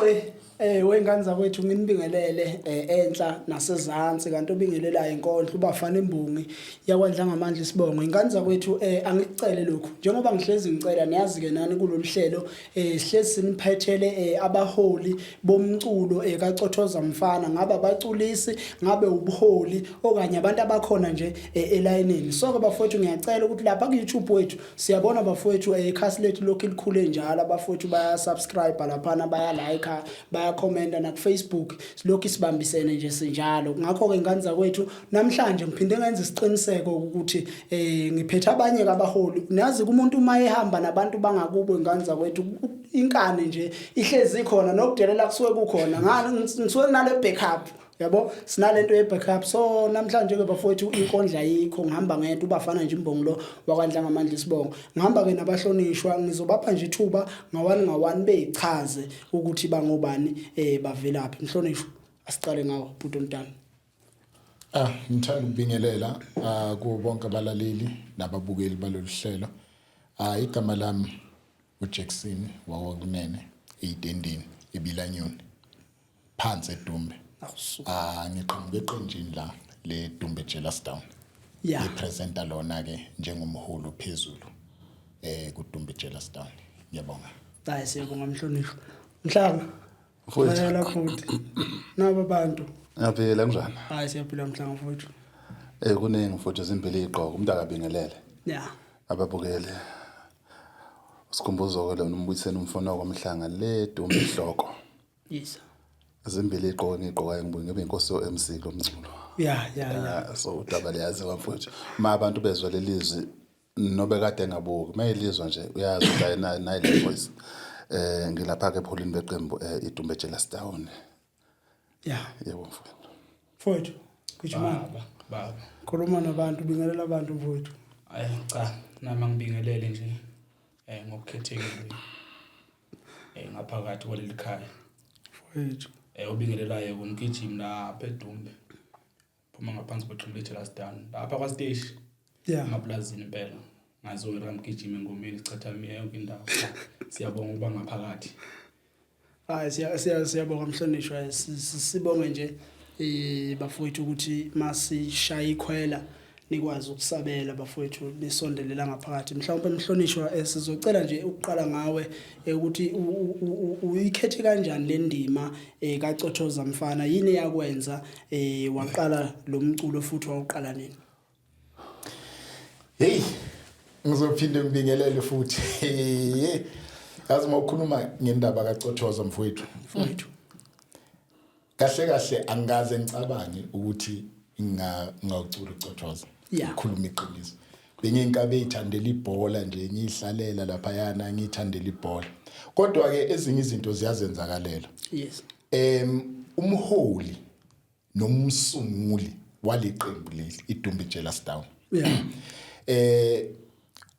umugqi wengane zakwethu nginibingelele enhla nasezantsi kanti obingelelayo inkondlo ubafana embongi yakwandla ngamandla isibongo ingane zakwethu angicele lokhu njengoba ngihlezi ngicela niyazi ke nani kulolu hlelo sihlezi siniphethele abaholi bomculo kaCothoza Mfana ngabe abaculisi ngabe ubuholi okanye abantu abakhona nje elayinini so ke bafowethu ngiyacela ukuthi lapha ku YouTube wethu siyabona bafowethu ikhasi lethu lokhu likhule njalo abafowethu baya subscribe lapha baya like baya comment na ku Facebook silokhu sibambisene nje sinjalo ngakho ke ingane zakwethu namhlanje ngiphinde ngenza isiqiniseko ukuthi ngiphethe abanye abaholi nazi kumuntu uma ehamba nabantu bangakubo ingane zakwethu inkane nje ihlezi khona nokudelela kusuke kukhona ngani ngisuke nale backup yabo sinalento ye backup so namhlanje ke bafowethu inkondla yikho ngihamba ngento ubafana nje imbongo lo wakwandla ngamandla isibongo ngihamba ke nabahlonishwa ngizobapha nje ithuba ngawani beyichaze ukuthi bangobani bavelaphi mhlonishwa asicale ngawo bhuti Ntana ngithanda ukubingelela kubo bonke abalaleli nababukeli balolu hlelo igama lami uJackson wawakunene eidendini ebilanyoni phansi eDumbe ngiqhamuke eqenjini la le Dumbe Jealous Down ngipresenta lona ke njengomholi ophezulu kuDumbe Jealous Down ngiyabonga hayi siyabonga mhlonishwa mhlanga khona futhi nabo abantu Yaphela njani hayi siyaphila mhlanga futhi kuningi futhi izimpilo iqoko umuntu akabingelele ababukele sikhumbuzo ke lo umbuyiseni umfana kwamhlanga le Dumbe ihloko yes izimbili iqoko ngiqoka ngibuye ngibe inkosi MC lomculo so udaba liyazi bafuthu abantu bezwe lelizwi nobe kade ngabuki mayelizwa nje uyazi ukuthi nayi le voice ngilapha ke pholini beqembu iDumbe Jealous Down yebo mfowethu kuchima baba khuluma nabantu bingelela abantu mfowethu cha nami ngibingelele nje ngokukhethekile ngaphakathi kwaleli khaya mfowethu ubingelelayo kumgijimi lapha eDumbe phuma ngaphansi kweqembu leJealous Down lapha kwa stage amaplazini impela ngazowela kamgijimi engomeni ichathamie yonke indawo siyabonga uba ngaphakathi hayi siyabonga mhlonishwa sibonge nje bafowethu ukuthi masishaya ikhwela nikwazi ukusabela bafowethu nisondelela ngaphakathi mhlawumbe mhlonishwa sizocela nje ukuqala ngawe ukuthi uyikhethe kanjani le ndima kaCothoza Mfana yini yakwenza waqala lo mculo futhi wawuqala nini hey ngizophinde ngibingelele futhi yazi mawukhuluma ngendaba kaCothoza mfowethu kahle angaze ngicabange ukuthi ngawucula uCothoza ukhuluma iqiniso benginkabe ithandela ibhola nje ngihlalela lapha yana ngithandela ibhola kodwa ke ezinye izinto ziyazenzakalela yes umholi nomsunguli waliqembu leli iDumbe Jealous Down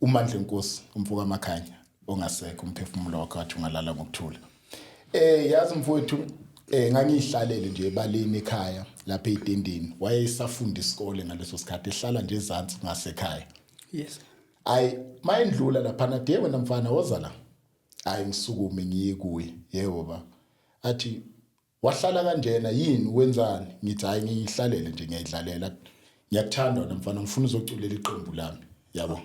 uMandla Nkosi umfuka amakhanya ongasekho umphefumulo wakhe wathi ungalala ngokuthula yazi mfowethu ngangihlalele nje ebaleni ekhaya lapha eidendini wayesafunda isikole ngaleso sikhathi ehlala nje ezantsi ngasekhaya yes mayendlula lapha na de wena mfana woza la ngisukume ngiye kuye yebo ba athi wahlala kanjena yini wenzani ngithi hayi ngihlalele nje ngiyidlalela ngiyakuthanda wena mfana ngifuna uzoculela iqembu lami yabo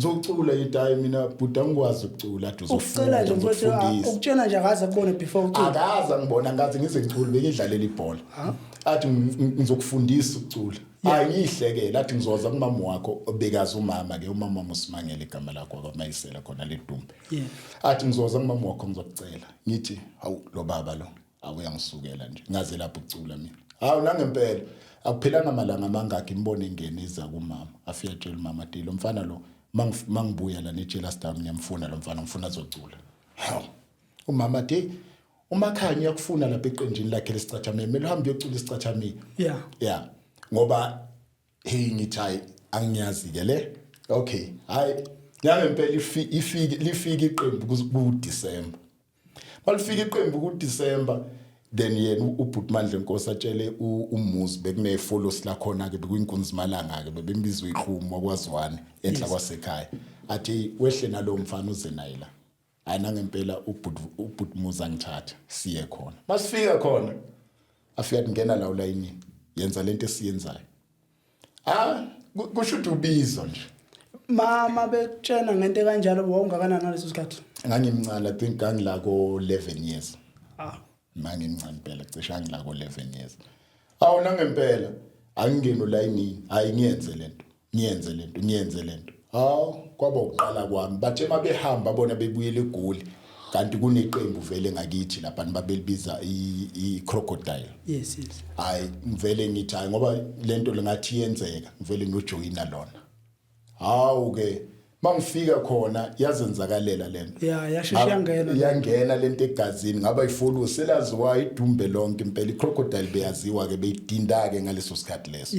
ngizocula idayi mina buda ngikwazi ukucula athi uzofunda ngizofundisa ukutshena nje akaze akubone before ucula akaza ngibona ngathi ngize ngicule bekidlalela ibhola athi ngizokufundisa ukucula ngihlekela athi ngizoza kumama wakho obekaza umama ke umama uSimangele igama lakho akamayisela khona le Dumbe athi ngizoza kumama wakho ngizokucela ngithi hawu lo baba lo awuyangisukela nje ngaze lapho ukucula mina hawu nangempela akuphilanga amalanga amangaki imbone ingene iza kumama afika tshela umama Dilo mfana lo mangibuya la neJealous Down ngiyamfuna lo mfana ngifuna azocula hawu umama de umakhanya yakufuna lapha eqenjini lakhe lesicathameni mele uhambe uyocula isicathameni ngoba hey ngithi angiyazi ke le okay hayi ngempela lifika iqembu kuDisemba balifika iqembu kuDisemba then yena uBhuti Mandla Nkosi atshele umuzi bekune follows la khona ke bekuyinkunzi malanga ke bebembizwa iqhumo kwaZwane enhla kwasekhaya athi wehle nalo mfana uze naye la ngempela ubhutumuza ngithatha siye khona masifika khona afika ngena la ulayini yenza lento esiyenzayo kusho ukuthi ubizwa nje mama betshena ngento kanjalo wawungakanani ngaleso sikhathi ngangimncane I think ngangila ko 11 years mangimncane phela cishe ngila ko 11 years awuna ngempela angingena ulayini hayi ngiyenze lento kwaba uqala kwami bathe mabehamba bona bebuyele eGoli kanti kuneqembu vele ngakithi lapha babelibiza iCrocodile yes hayi ngivele ngithi hayi ngoba lento lengathi yenzeka ngivele ngijoyina lona ke mangifika khona yazenzakalela lento yangena lento egazini ngaba ifolu selaziwa idumbe lonke impela iCrocodile beyaziwa ke beyidinda ke ngaleso sikhathi leso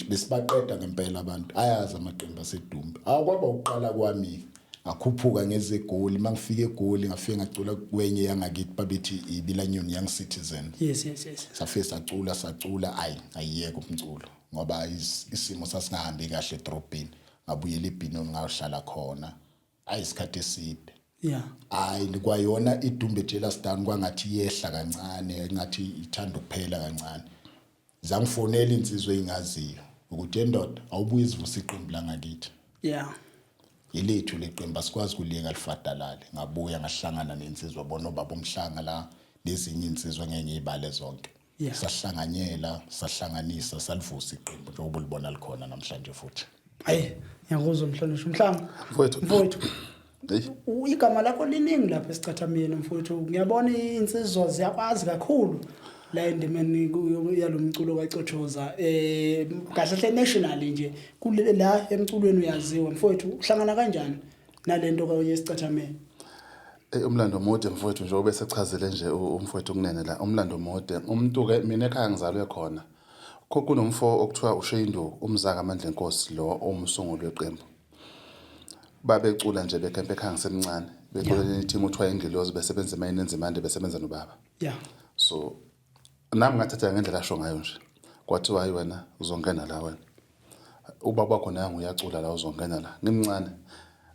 besibaqeda ngempela abantu ayazi amaqembu asedumbe kwaba uqala kwami ngakhuphuka ngezeGoli mangifika eGoli ngafika ngacula kwenye yangakithi babethi iBilanyoni Young Citizen yes safika sacula ayiyeke umculo ngoba isimo sasingahambi kahle edrobheni ngabuyela eBinoni ngayohlala khona isikhathi eside kwayona idumbe Jealous Down kwangathi yehla kancane ngathi ithanda ukuphela kancane zangifonela insizwe engaziyo ukuthi endoda awubuye izivusa iqembu la ngakithi ilethu leqembu asikwazi kuliyeka lifadalale ngabuya ngahlangana nensizwa bona baba umhlanga la lezinye insizwa ngeke ngibale zonke sahlanganyela sahlanganisa salivusa iqembu njengoba libona likhona namhlanje futhi ngiyakuzwa mhlonishwa umhlanga mfowethu igama lakho liningi lapha esicathameni mfowethu ngiyabona insizwa ziyakwazi kakhulu la endimeni yalomculo kaCotshoza kahle national nje kule la emculweni uyaziwa mfowethu uhlangana kanjani nalento yesicathameni umlando mode mfowethu njengoba esechazele nje umfowethu kunene la umlando mode umuntu ke mina ekhaya ngizalwe khona kunomfo okuthiwa uShayindu umzaka amandla enkosi lo omsunguli weqembu babecula nje bekempe ekhaya ngisemncane becula team uthiwa ingilozi besebenza emayinenzi imande besebenza nobaba so nami ngathatha ngendlela asho ngayo nje kwathiwa hayi wena uzongena la wena ubaba wakho naye uyacula la uzongena la ngimncane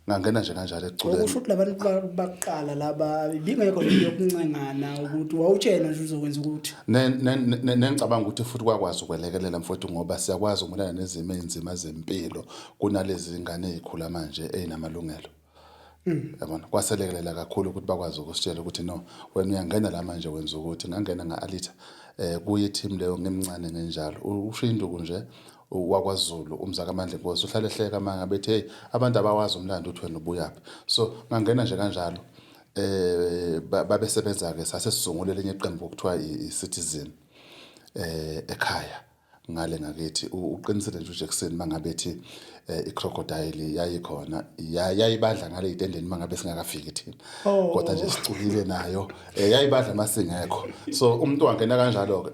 ngangena nje kanjalo eculela ukusho ukuthi labantu baqala laba bingekho leyo yokuncengana ukuthi wawutshena nje uzokwenza ukuthi nengicabanga ukuthi futhi kwakwazi ukwelekelela mfowethu ngoba siyakwazi ukulana nezimo ezimba zempilo kunalezi ingane ezikhula manje ezinamalungelo yabona kwaselekelela kakhulu ukuthi bakwazi ukusitshela ukuthi no wena uyangena la manje wenza ukuthi ngangena ngaAlita kuye team leyo ngimncane ngenjalo uShinduku nje wakwaZulu umzaka amandla enkosi uhlale ehleka manga bethi hey abantu abawazi umlando uthi wena ubuyaphi so ngangena nje kanjalo babesebenza ke sasesizungule lenye iqembu okuthiwa iCitizen ekhaya ngale ngakithi uqinisele nje uJackson mangabethi iCrocodile yayikhona yayibadla ngale itendeni mangabe singakafiki thina kodwa nje siculile nayo yayibadla masingekho so umuntu wangena kanjalo ke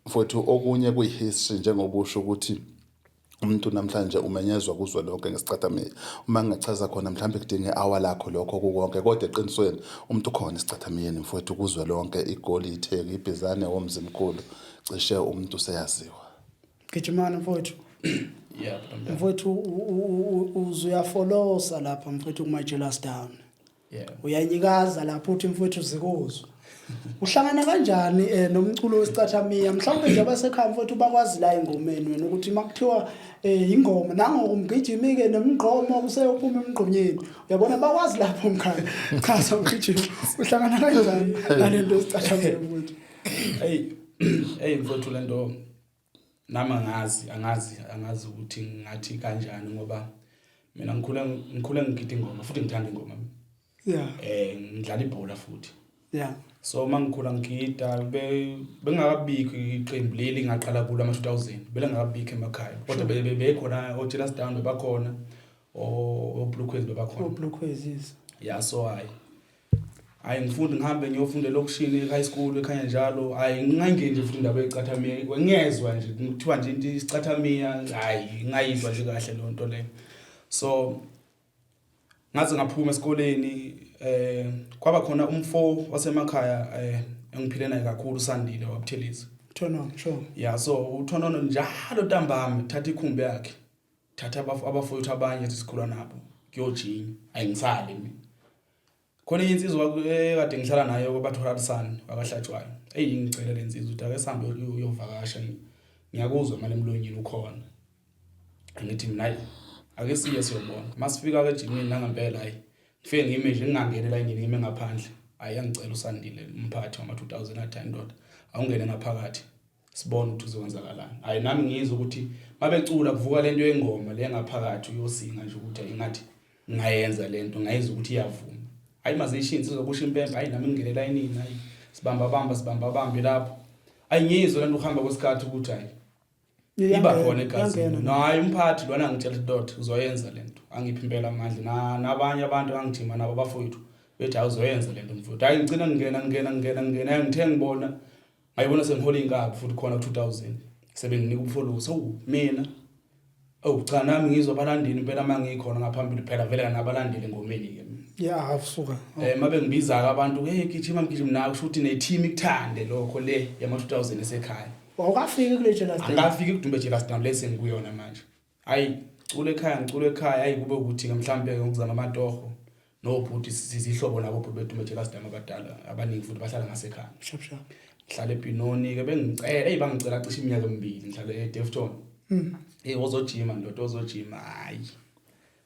mfowethu okunye kuyihistory njengobusho ukuthi umuntu namhlanje umenyezwa kuzwe lonke ngesicathameni uma ngingachaza khona mhlawumbe kudinge hour lakho lokho kukonke kodwa eqinisweni umuntu khona esicathameni mfowethu kuzwe lonke iGoli itheke ibhizane womzimkhulu cishe umuntu seyaziwa Gijimana mfowethu mfowethu uzuyafolosa lapha mfowethu kumaJealous Down uyanyikaza lapho uthi mfowethu zikuzwa uhlangana kanjani nomculo wesicathamia mhlawumbe nje abasekhaya mfowethu bakwazi la ingomeni wena ukuthi makuthiwa ingoma nango umgijimi ke nemgqomo kuseyophuma emgqonyeni uyabona bakwazi lapho umkhaya chaza umgijimi uhlangana kanjani nalento yesicathamia mfowethu mfowethu lento nama angazi ukuthi ngathi kanjani ngoba mina ngikhula ngigida ingoma futhi ngithanda ingoma ngidlala ibhola futhi so mangikhula ngigida bengakabikho iqembu leli ngaqala kulo ama-2000 belengakabikho emakhaya kodwa bebekhona oJealous Down bebakhona oBluequays bebakhona so hayi ngifunde ngihambe ngiyofunda lokushini high school ekhaya njalo hayi ngingangeni nje futhi indaba yecathamia ngiyezwa nje kuthiwa nje isicathamia hayi ngayizwa nje kahle lo nto le so ngaze ngaphuma esikoleni kwaba khona umfo wasemakhaya engiphile naye kakhulu uSandile waButhelezi Thonono sure so uThonono njalo ntambama thatha ikhumbi yakhe thatha abafowethu abanye esikhula nabo kuyojini ayingisali mina khona insizwa kade ngihlala nayo kwabatholarisana wakahlatshwayo ngicela lensizwa ukuthi ake sihambe uyovakasha ngiyakuzwa manje emlonyeni ukhona ngithi mina ake siye siyobona masifika ke ejimini nangempela hayi ngifike ngime nje ngingangene la ngime ngaphandle hayi angicela uSandile umphathi wama 2000 athi indoda awungene ngaphakathi sibone ukuthi uzokwenzakalani hayi nami ngizwe ukuthi mabecula kuvuka lento yengoma le ngaphakathi uyosinga nje ukuthi ingathi ngayenza lento ngayizwa ukuthi iyavuma hayi mazishintshe izokusha impembe hayi nami ngingene layinini hayi sibamba bambe lapho hayi ngizwe lento uhamba kwesikhathi ukuthi hayi iba khona egazini no hayi umphathi lona ngitshela indoda uzoyenza lento angiphi impela amandla nabanye abantu angijima nabo bafowethu bethi awuzoyenza lento mfowethu hayi ngicina ngingena hayi ngithe ngibona ngayibona sengihola inkabi futhi khona 2000 sebenginika ubufoloso mina cha nami ngizwa abalandeli impela mangikhona ngaphambili phela vele nabalandeli engomeni ke yeah afusuka mabe ngibiza abantu gijima nawe kushuthi ne team ikuthande lokho le yama 2000 esekhaya awukafiki kule Jealous Dam angafiki kudumbe Jealous Dam lesi ngikuyona manje hayi ngicule ekhaya hayi kube ukuthi mhlambe ngokuzama amatoho nobhuti sizihlobo nabo bedumbe Jealous Dam abadala abaningi futhi bahlala ngasekhaya shap ngihlala ePinoni ke bengicela bangicela cishe iminyaka emibili ngihlala eDefton wozojima ndoda ozojima hayi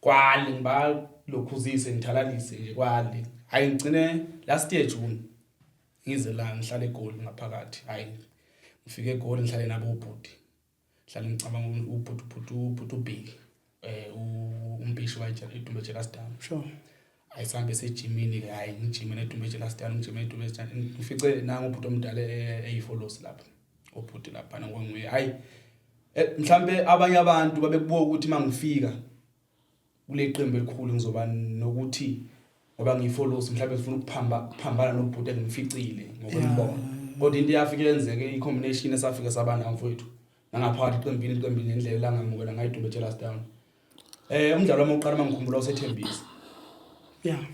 kwali ngiba lokhuzise ngithalalise nje kwali hayi ngicine last year June ngize la ngihlala eGoli ngaphakathi hayi ngifike eGoli ngihlale nabo ubhuti ngihlale ngicabanga ubhuti ubheki umpishi waje eDumbe Jealous Dam sure ayisambe sejimini ke hayi ngijime neDumbe Jealous Dam ngijime eDumbe Jealous Dam ngifice nangu ubhuti omdala eyifolosi lapha ubhuti lapha ngwanguye hayi mhlambe abanye abantu babekubuka ukuthi mangifika kule qembu elikhulu ngizoba nokuthi ngoba ngiyifolosi mhlambe ngifuna ukuphambana nobhuti engificile ngokwembono kodwa into yafika yenzeke i-combination esafika sabana mfowethu nangaphakathi iqembini indlela la ngamukela ngayiDumbe Jealous Dam umdlalo wami oqala mangikhumbula usethembisa yeah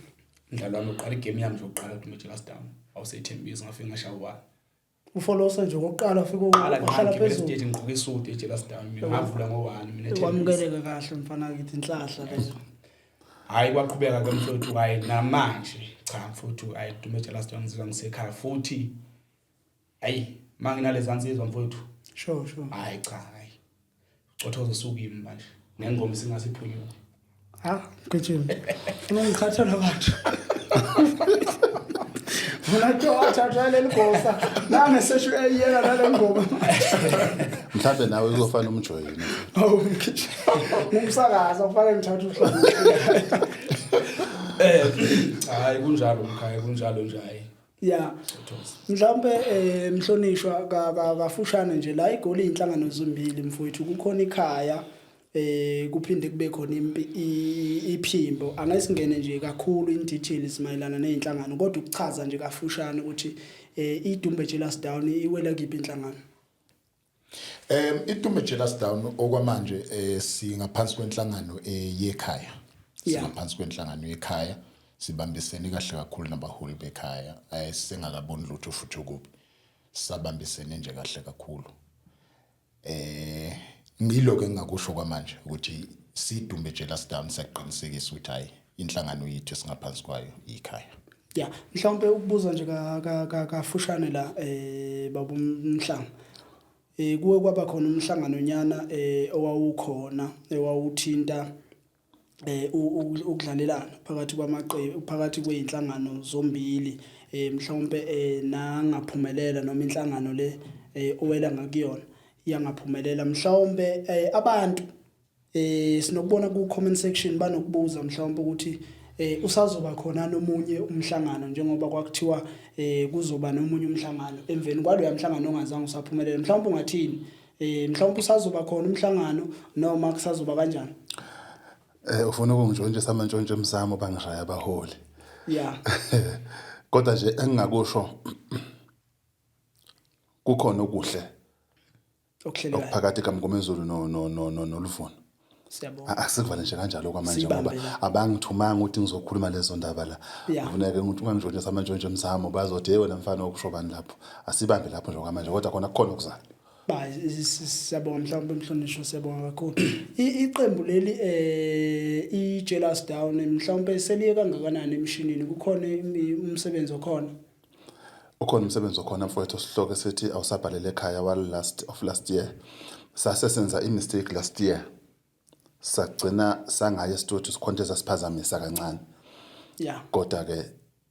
umdlalo wami oqala igame yami nje oqala eDumbe Jealous Dam awusethembisa ngafika ngashaya ufolosa nje oqala ufika uhlala phezulu stage ngigqoke isuit eJealous Dam mina ngavula ngo1 mina wamukeleka kahle mfana kithi inhlahla lezo hayi kwaqhubeka ke mfowethu hayi namanje cha mfowethu hayi Dumbe Jealous Dam ngizwa ngisekhaya futhi hayi manginalezi ansizwa mfowethu sure hayi cha hayi ucothoza usukimi manje ngengoma singasiphunyuka gijima ngikhathala abantu Mulato athatha leligosa nami sesho eyela nale ngoma mhlambe nawe uzofana umjoyini ngumsakaza ufake ngithatha uhlalo hayi kunjalo mkhaya kunjalo nje hayi yeah mhlambe mhlonishwa kafushane nje la iGoli inhlangano zombili mfowethu kukhona ikhaya kuphinde kube khona iphimbo angasingene nje kakhulu in details mayelana nezinhlangano kodwa ukuchaza nje kafushane ukuthi iDumbe Jealous Dam iwela kiphi inhlangano iDumbe Jealous Dam okwamanje singaphansi kwenhlangano yekhaya singaphansi kwenhlangano yekhaya sibambisene kahle kakhulu nabaholi bekhaya sengakaboni lutho futhi ukubi sabambisene nje kahle kakhulu ngiloko engakusho kwamanje ukuthi siDumbe Jealous Dam siyaqinisekisa ukuthi hayi inhlangano yethu singaphansi kwayo ikhaya yeah mhlawumbe ukubuza nje kafushane la baba umhlanga kuwe kwaba khona umhlangano nyana owawukhona ewawuthinta ukudlalelana phakathi kwamaqembu phakathi kweinhlangano zombili mhlawumbe nangaphumelela noma inhlangano le owela ngakuyona yangaphumelela mhlawumbe abantu sinokubona ku comment section banokubuza mhlawumbe ukuthi usazoba khona nomunye umhlangano njengoba kwakuthiwa kuzoba nomunye umhlangano emveni kwaloya mhlangano ongazange usaphumelela mhlawumbe ungathini mhlawumbe usazoba khona umhlangano noma kusazoba kanjani ufuna ukungitshontsha samantshontshe emsamo bangishaya abaholi yeah kodwa nje engingakusho kukhona okuhle okuphakathi kaMgomezulu noLuvuno siyabonga asikuvale nje kanjalo kwamanje ngoba abangithumanga ukuthi ngizokhuluma lezo ndaba la kufuneka ukuthi ungangitshontshe samantshontshe emsamo bazothi wena mfana okusho bani lapho asibambe lapho nje kwamanje kodwa khona kukhona okuzayo Siyabonga mhlawumbe Mhlonishwa siyabonga kakhulu. Iqembu leli iJealous Down mhlawumbe seliye kangakanani emshinini kukhona umsebenzi okhona. Ukhona umsebenzi okhona mfowethu osihloko sithi awusabhalele ekhaya last year. Sasesenza imistake last year. Sagcina sangaye studio sikhonto siphazamisa kancane. Yeah. Kodwa ke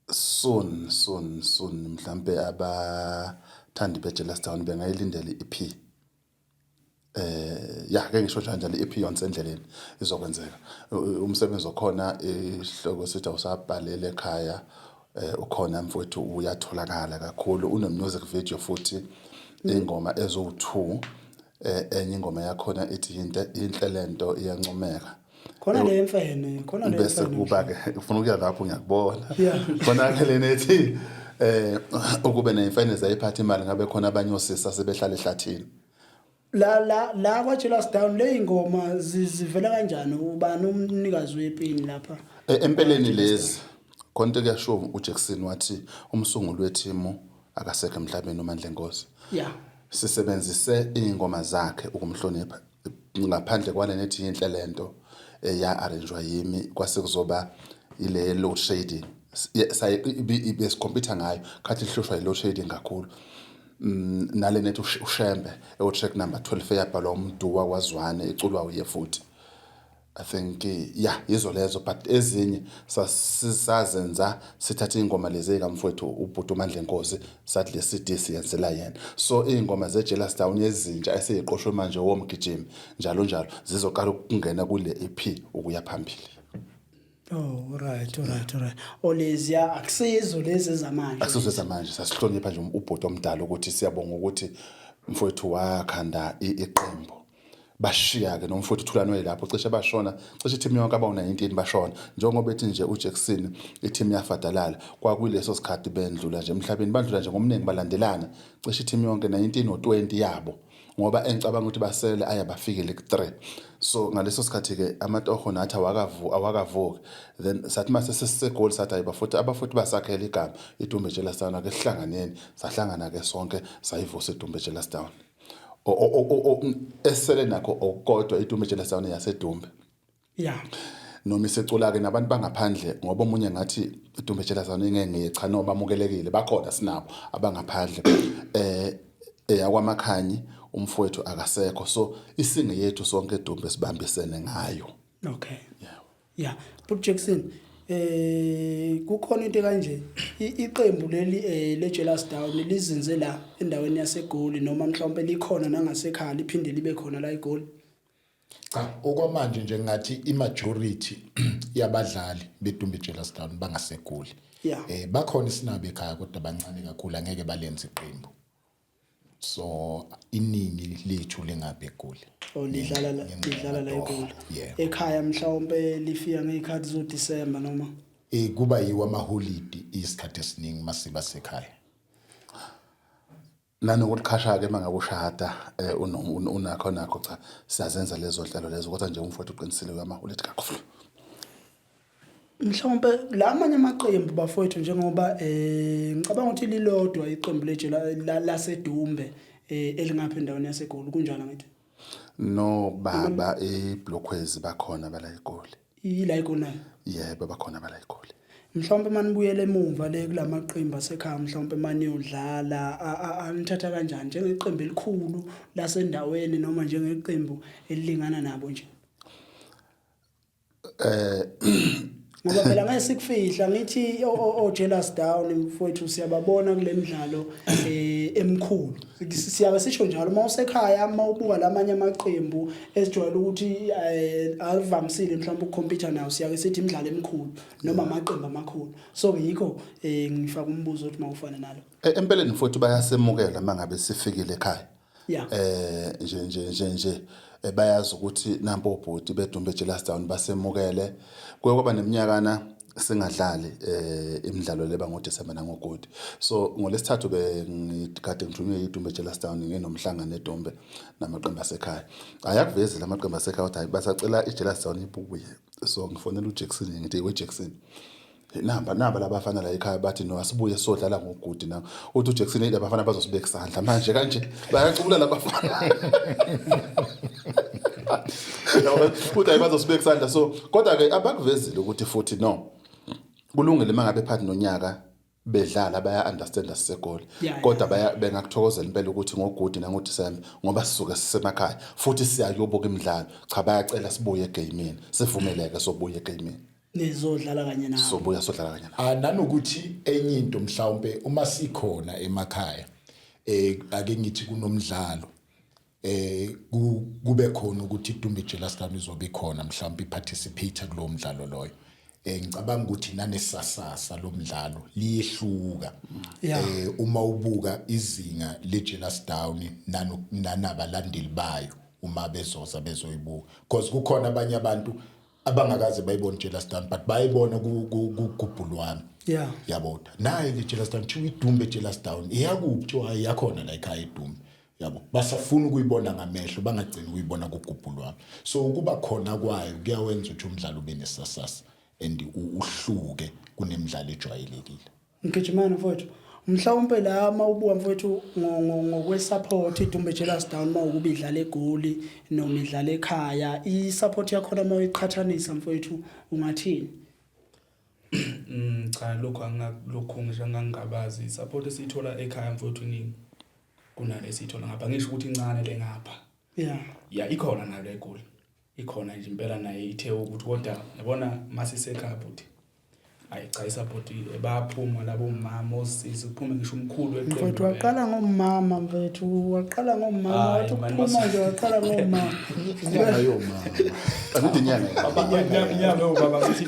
soon mhlambe abathandi beJealous Down bengayilindela iEP. Ke ngisho njalo iEP yonsendleleni izokwenzeka. Umsebenzi okhona isihloko sithi awusabhalele ekhaya. Ukhona mfowethu uyatholakala kakhulu music video futhi ingoma ezo2 enye ingoma yakhona ithi inhlelento iyancomeka khona le mfene khona le bese kuba ke ufuna ukuya lapho ngiyakubona khona ke lenethi ukube nemfene zayiphatha imali ngabe khona abanyosisa sebehlala ehlathini la kwaJealous Down le ingoma zivela kanjani ubani umnikazi wepini lapha empeleni lezi konke kuyasho uJackson wathi umsunguli wethimu akasekho emhlabeni uMandla Nkosi. Yeah. Sisebenzise ingoma zakhe ukumhlonipha ngaphandle kwale nethi inhlelento ya arrangewa yimi kwase kuzoba ile load shedding. Besikhompyutha ngayo khathi ihloshwa load shedding kakhulu. Nale nethi uShembe track number 12 eyabhalwa uMduwa kwaZwane iculwa uye futhi. I think yizo lezo but ezinye sasisazenza sithatha ingoma lezi ekamfowethu ubhuti uMandla Nkosi sathi le CD siyenzela yena so ingoma zeJealous Down ezintsha eseyiqoshwe manje womgijimi njalo zizoqala ukungena kule EP ukuya phambili. Oh right. Olezia akusizo lezi zamanje. Akusizo zamanje sasihlonipha nje ubhuti omdala ukuthi siyabonga ukuthi mfowethu wakhanda iqembu. Bashiya ke nomfowethu Thulani lapho cishe bashona cishe i-team yonke abawu19 bashona njengoba ethi nje uJackson i-team yafadalala kwakuyileso sikhathi bendlula nje emhlabeni bandlula nje ngomningi balandelana cishe i-team yonke 19 or 20 yabo ngoba engicabanga ukuthi basele ayabafikele ku3 so ngaleso sikhathi ke amatoho nathi awakavuki then sathi mase sesegol sathi abafuthi basakhela igama iDumbe Jealous Down ke sihlanganeni sahlangana ke sonke sayivusa iDumbe Jealous Down esele nakho okodwa iDumbe Jealous Down yaseDumbe. Yeah. Noma isecula ke nabantu bangaphandle ngoba omunye ngathi iDumbe Jealous Down ingeke cha noma bamukelekile bakhona sinabo abangaphandle yakwamakhanyi umfowethu akasekho so isinge yethu sonke iDumbe sibambisene ngayo. Okay. Yeah. But Jackson kukhona into kanje iqembu leli leJealous Down lizinze la endaweni yaseGoli noma mhlawumbe likhona nangasekhaya liphinde libe khona la eGoli. Cha okwamanje nje ngathi imajority yabadlali beDumbe Jealous Down bangaseGoli. Yeah. Bakhona isinabe ekhaya kodwa bancane kakhulu angeke balenze iqembu. So iningi lethu lengapha eGoli. Lidlala la eGoli. Ekhaya mhlawumbe lifika ngezikhathi zo December noma kuba yiwa amaholiday isikhathi esiningi masiba sekhaya. Nanokuthi khasha ke mangabe ushada unakho cha siyazenza lezo hlelo lezo kodwa nje umfowethu uqinisile kwamaholiday kakhulu. Mhlawumbe lamanye amaqembu bafowethu njengoba ngicabanga ukuthi lilodwa iqembu laseDumbe elingapha endaweni yaseGoli kunjalo ngithi. No baba eBlockways bakhona bala eGoli. Ila eGoli. Yebo bakhona bala eGoli. Mhlawumbe manibuyele emuva le kulamaqembu asekhaya mhlawumbe maniyodlala anithatha kanjani njengeqembu elikhulu lasendaweni noma njengeqembu elilingana nabo nje. Ngoba phela ngeke sikufihla ngithi oJealous Down mfowethu siyababona kule midlalo emkhulu siyake sisho njalo mawusekhaya mawubuka lamanye amaqembu esijwayele ukuthi avamisile mhlawumbe ukukhompyutha nawo siyake sithi imidlalo emkhulu noma amaqembu amakhulu so yikho ngifaka umbuzo ukuthi mawufana nalo empeleni mfowethu bayasemukela mangabe sifikile ekhaya yeah nje bayazi ukuthi nampo obhuti beDumbe Jealous Down basemukele kwaba neminyakana singadlali imidlalo leba ngoDecember nangoGoli so ngolesithathu ngikade ngithunywe iDumbe Jealous Down ngenomhlangano eDumbe namaqembu asekhaya ayakuvezela amaqembu asekhaya ukuthi basacela iJealous Down ibuye so ngifonela uJackson ngithi we Jackson namba labafana la ekhaya bathi no asibuye sodlala ngogudi na uthi uJackson into abafana bazosibeka isandla manje kanje bayacula labafana uthi ayibazosibeka isandla so kodwa ke abakuvezile ukuthi futhi no kulungile mangabe phathi nonyaka bedlala baya understand sisekole kodwa bengakuthokozela impela ukuthi ngogudi na ngoDisemba ngoba sisuke sisemakhaya futhi siyayobuka imidlalo cha bayacela sibuye egameni sivumeleke sobuye egameni nizodlala kanye nawo sobuya sodlala kanye nawo nanokuthi enye into mhlawumbe uma sikhona emakhaya ake ngithi kunomdlalo kube khona ukuthi iDumbe Jealous Town izobe khona mhlawumbe iparticipate kulo mdlalo loyo ngicabanga ukuthi nanesasasa lomdlalo liyehluka uma ubuka izinga leJealous Town nanabalandeli bayo uma bezoza bezoyibuka because kukhona abanye abantu abangakaze bayibona Jealous Town but bayibona kuGubhulwane yabo naye leJealous Town thiwa iDumbe Jealous Town iyakuphi yakhona la ekhaya iDumbe yabo basafuna ukuyibona ngamehlo bangagcina ukuyibona kuGubhulwane so ukuba khona kwayo kuyawenza ukuthi umdlalo ube nesasasa and uhluke kunemidlalo ejwayelekile ngijimana mfowethu mhlawumbe la mawubuka mfowethu ngokwesupport iDumbe Jealous Town mawukuba idlala egoli noma idlala ekhaya isupport yakho mayiqhathanisa mfowethu ungathini cha lokho ngisho ngangabazi isupport esithola ekhaya mfowethu iningi kunale sithola ngapha ngisho ukuthi incane lengapha ikhona nalo egoli ikhona nje impela naye ithe ukuthi kodwa yabona masisekhaya futhi cha isupport bayaphuma labo mama osisi kuphume ngisho umkhulu eqembu mfowethu waqala ngomama mfowethu waqala ngomama wathi kuphuma nje waqala ngomama inyanga yomama kanti inyanga baba ngithi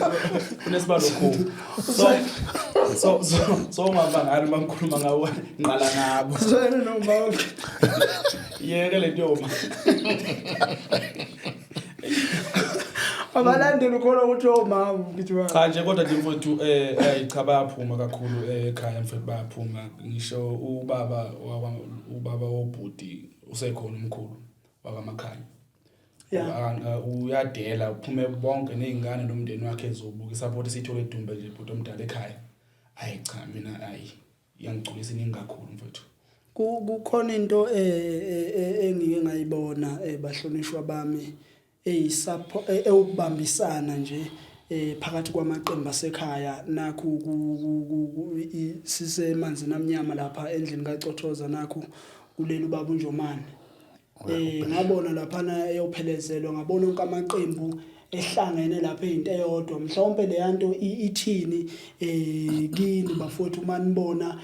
kunesibalo khulu so mama ngani mangikhuluma ngawe nqala ngabo so nomama yeke le ntombi abalandeli ukhona ukuthi omama ngithi cha nje kodwa nje mfowethu cha bayaphuma kakhulu ekhaya mfowethu bayaphuma ngisho ubaba wobhudi usekhona umkhulu wakamakhaya uyadela uphume bonke nezingane nomndeni wakhe ezobuka isupport sithola eDumbe nje bhuti omdala ekhaya cha mina iyangigculisa iningi kakhulu mfowethu kukhona into engike ngayibona bahlonishwa bami eyokubambisana nje phakathi kwamaqembu asekhaya nakho sisemanzini amnyama lapha endlini kaCothoza nakho kuleli ubaba uNjomane ngabona lapha eyophelezelwa ngabona onke amaqembu ehlangene lapha into eyodwa mhlawumbe le yanto ithini kini bafowethu manibona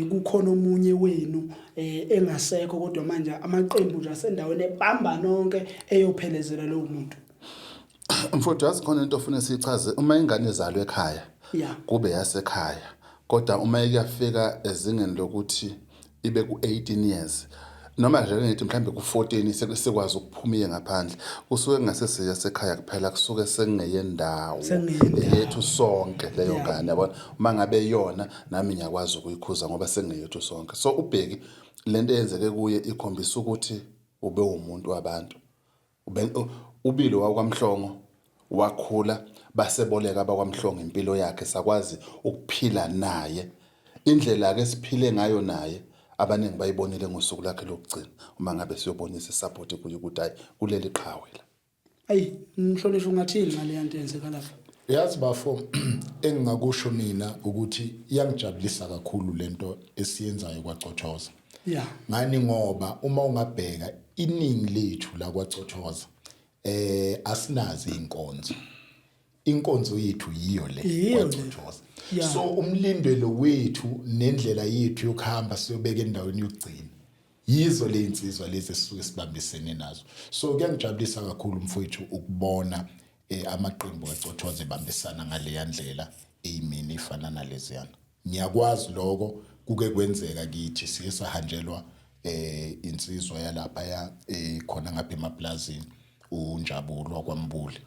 kukhona omunye wenu engasekho kodwa manje amaqembu nje asendaweni ebamba nonke eyophelezela lo muntu mfowethu yazi khona into ofuna sichaze uma ingane ezalwe ekhaya kube yasekhaya kodwa uma iyafika ezingeni lokuthi ibe ku18 years noma nje ngithi mhlambe ku14 sekwazi ukuphuma ngaphandle kusuke ngasesiya sekhaya kuphela kusuke sengeyendawo yethu sonke leyo ngane yabona uma ngabe yona nami ngiyakwazi ukuyikhuza ngoba sengeyethu sonke so ubheki lento eyenzeke kuye ikhombisa ukuthi ube umuntu wabantu ubilo wakwamhlongo wakhula baseboleka abakwamhlongo impilo yakhe sakwazi ukuphila naye indlela ke siphile ngayo naye abaningi bayibonile ngosuku lakhe lokugcina uma ngabe siyobonisa isupport kuye ukuthi hayi kuleli qhawe la ayi mhlonishwa ngathini ngale yanto yenzeka lapha yazi bafo engingakusho mina ukuthi iyangijabulisa kakhulu lento esiyenzayo kwaCothoza ngani ngoba uma ungabheka iningi lethu la kwaCothoza asinazi inkonzo yethu yiyo le kwaCothoza so umlindelo wethu nendlela yethu yokuhamba siyobeka endaweni yokugcina yizo le insizwa lezi esisuke sibambisene nazo so kuyangijabulisa kakhulu mfowethu ukubona amaqembu aCothoza ebambisana ngale yandlela eyimini ifana naleziyana ngiyakwazi lokho kuke kwenzeka kithi siye sahanjelwa insizwa yalapha ya khona ngapha emaplazini uNjabulo kwaMbuli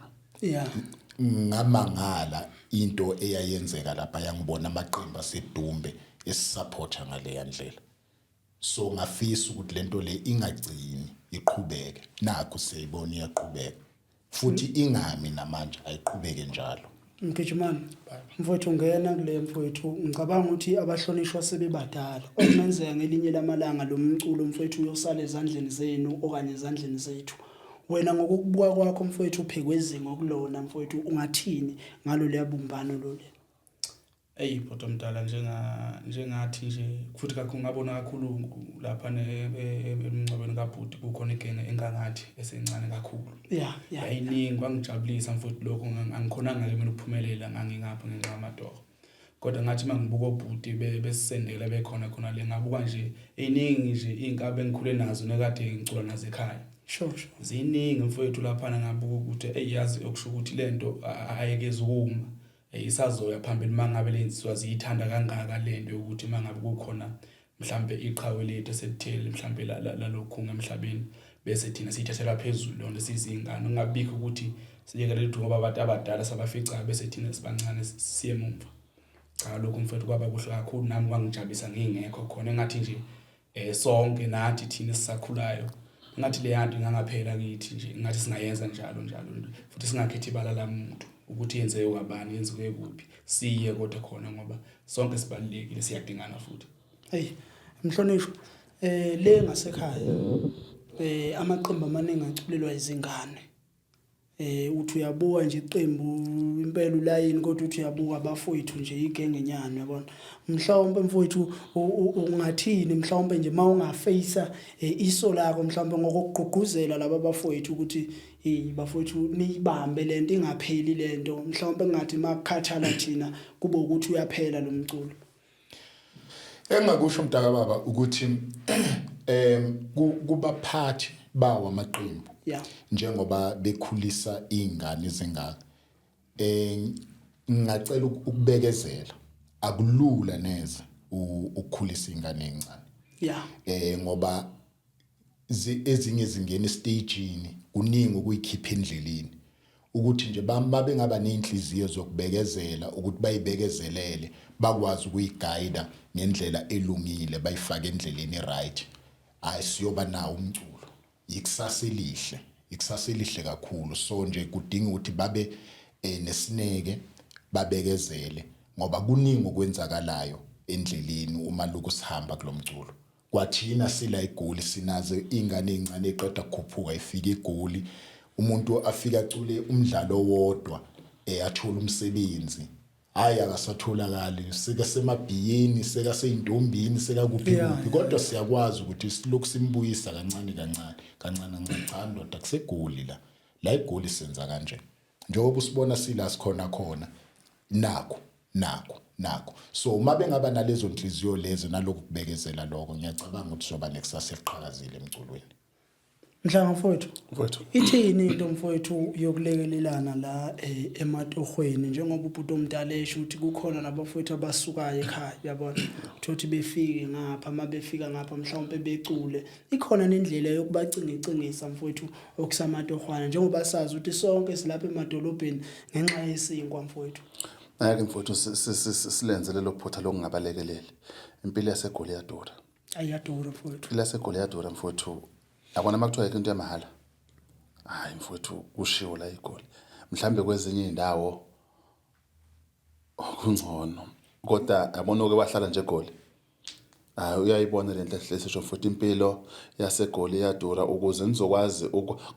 ngamangala into eyayenzeka lapha yangibona amaqembu aseDumbe esupporta ngale yandlela so ngafisa ukuthi lento le ingagcini iqhubeke nakho siyibona iyaqhubeka futhi ingami namanje ayiqhubeke njalo Mgijimani mfowethu ngena kule mfowethu ngicabanga ukuthi abahlonishwa sebebadala okumenzeka ngelinye lamalanga lo mculo mfowethu uyosala ezandleni zenu okanye ezandleni zethu wena ngokubuka kwakho mfowethu uphekwezinga okulona mfowethu ungathini ngalo leyabumbano lolu bhuti omdala njengathi nje futhi kakhulu ngabona kakhulu lapha emncwabeni kabhuti kukhona igenge engangathi esencane kakhulu yayiningi kwangijabulisa mfowethu lokho angikhonanga ke mina ukuphumelela ngangingapha ngenxa yamadoro kodwa ngathi mangibuka obhuti besisendela bekhona le ngabuka nje eyiningi nje inkabe engikhule nazo nekade ngicula nazo ekhaya sure ziningi mfowethu lapha ngabuka ukuthi eyazi okusho ukuthi lento ayekeze ukuma isazoya phambili mangabe lensizwa ziyithanda kangaka lento ukuthi mangabe kukhona mhlambe iqhawe lethu esethele mhlambe lalokhu ngemhlabeni bese thina siyithathela phezulu lonto sizingane ungabikho ukuthi siyeke lethu ngoba abantu abadala sabafica bese thina sibancane siye emumva cha lokho mfethu kwaba kuhle kakhulu nami kwangijabulisa ngingekho khona engathi nje sonke nathi thina sisakhulayo ngathi le yanto ingangaphela kithi nje ngathi singayenza njalo futhi singakhethi ibala lamuntu ukuthi yenze kwabani yenziwe kuphi siye kodwa khona ngoba sonke sibalekile siyadingana futhi mhlonishwa le ngasekhaya amaqembu amaningi aculelwa izingane uthi uyabuka nje iqembu impela ulayini kodwa uthi uyabuka abafowethu nje igenge nyana yabona mhlawumbe mfowethu ungathini mhlawumbe nje mawungafacea iso lakho mhlawumbe ngokugqugquzela laba bafowethu ukuthi bafowethu niyibambe lento ingapheli lento mhlawumbe ngathi makukhathala thina kube ukuthi uyaphela lo mculo engakusho umdaka baba ukuthi kubaphathi bawo amaqembu njengoba bekhulisa izingane ezingaka ngicela ukubekezela akulula neze ukukhulisa izingane ezincane ngoba ezinye zingena estageini kuningi ukuyikhipha endleleni ukuthi nje babe ngaba nenhliziyo zokubekezela ukuthi bayibekezelele bakwazi ukuyiguide ngendlela elungile bayifake endleleni right ayisiyoba nawo umculo ikusasa elihle kakhulu so nje kudinga ukuthi babe nesineke babekezele ngoba kuningi okwenzakalayo endleleni uma lokhu sihamba kulomculo kwathina sila igoli sinazo izingane ezincane eqeda ukukhuphuka ifika igoli umuntu afika acule umdlalo wodwa athola umsebenzi hayi akasatholakali sika semabhiyeni sika seyintombini sika kuphi kodwa siyakwazi ukuthi silokhu simbuyisa kancane cha ndoda kusegoli la igoli senza kanje njengoba usibona sila sikhona nakho so uma bengaba nalezo nhliziyo lezo nalokhu kubekezela lokho ngiyacabanga ukuthi soba nekusasa eliqhakazile emculweni Mhlanga mfowethu ithini into mfowethu yokulekelelana la ematohweni njengoba ubhuti omdala esho ukuthi kukhona nabafowethu abasukayo ekhaya yabona uthi befike ngapha mabefika ngapha mhlawumbe becule ikhona nendlela yokubacingicingisa mfowethu okusamatohwana njengoba sazi ukuthi sonke silapha emadolobheni ngenxa yesinkwa mfowethu Ayake mfowethu silenze lelo photha lokungabalekelele impilo yasegoli yadura ayadura mfowethu impilo yasegoli yadura mfowethu akona makuthiwa into yamahhala hayi mfowethu kushiwo la igoli mhlambe kwezinye indawo kungcono kodwa yabona ke wahlala nje egoli hayi uyayibona lento esisho futhi impilo yasegoli yadura ukuze nizokwazi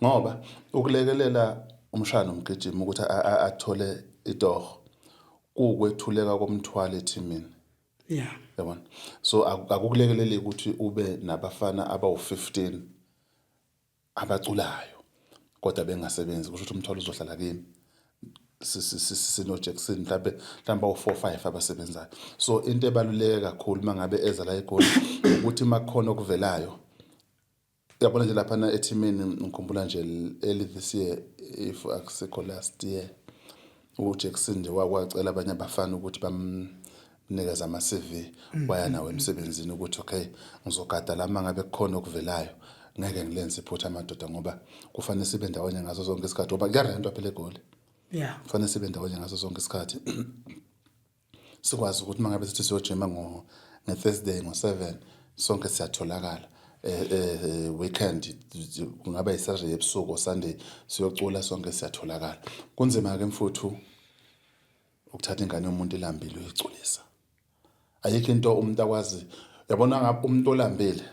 ngoba ukulekelela umshana umgijima ukuthi athole idoho kukwethuleka komthwalo ethimini yabona so akukulekelele ukuthi ube nabafana abawu15 abaculayo kodwa bengasebenzi kusho ukuthi umthwalo uzohlala kimi sino Jackson mhlawumbe u4-5 abasebenzayo so into ebaluleke kakhulu mangabe eza la egoli ukuthi makukhona okuvelayo yabona nje lapha ethimini ngikhumbula nje early this year if akusekho last year uJackson nje wakwacela abanye abafana ukuthi bamnikeza ama CV waya nawe emsebenzini ukuthi okay ngizogada la mangabe kukhona okuvelayo ngeke ngilenze iphutha amadoda ngoba kufanele sibe ndawonye ngaso zonke isikhathi ngoba kuyarento phela egoli kufanele sibe ndawonye ngaso zonke isikhathi sikwazi ukuthi mangabe sithi siyojima ngeThursday ngo7 sonke siyatholakala weekend kungaba iSaturday ebusuku Sunday siyocula sonke siyatholakala kunzima ke mfuthu ukuthatha ingane yomuntu elambile uyigculisa ayikho into umuntu akwazi yabona ngabe umuntu olambile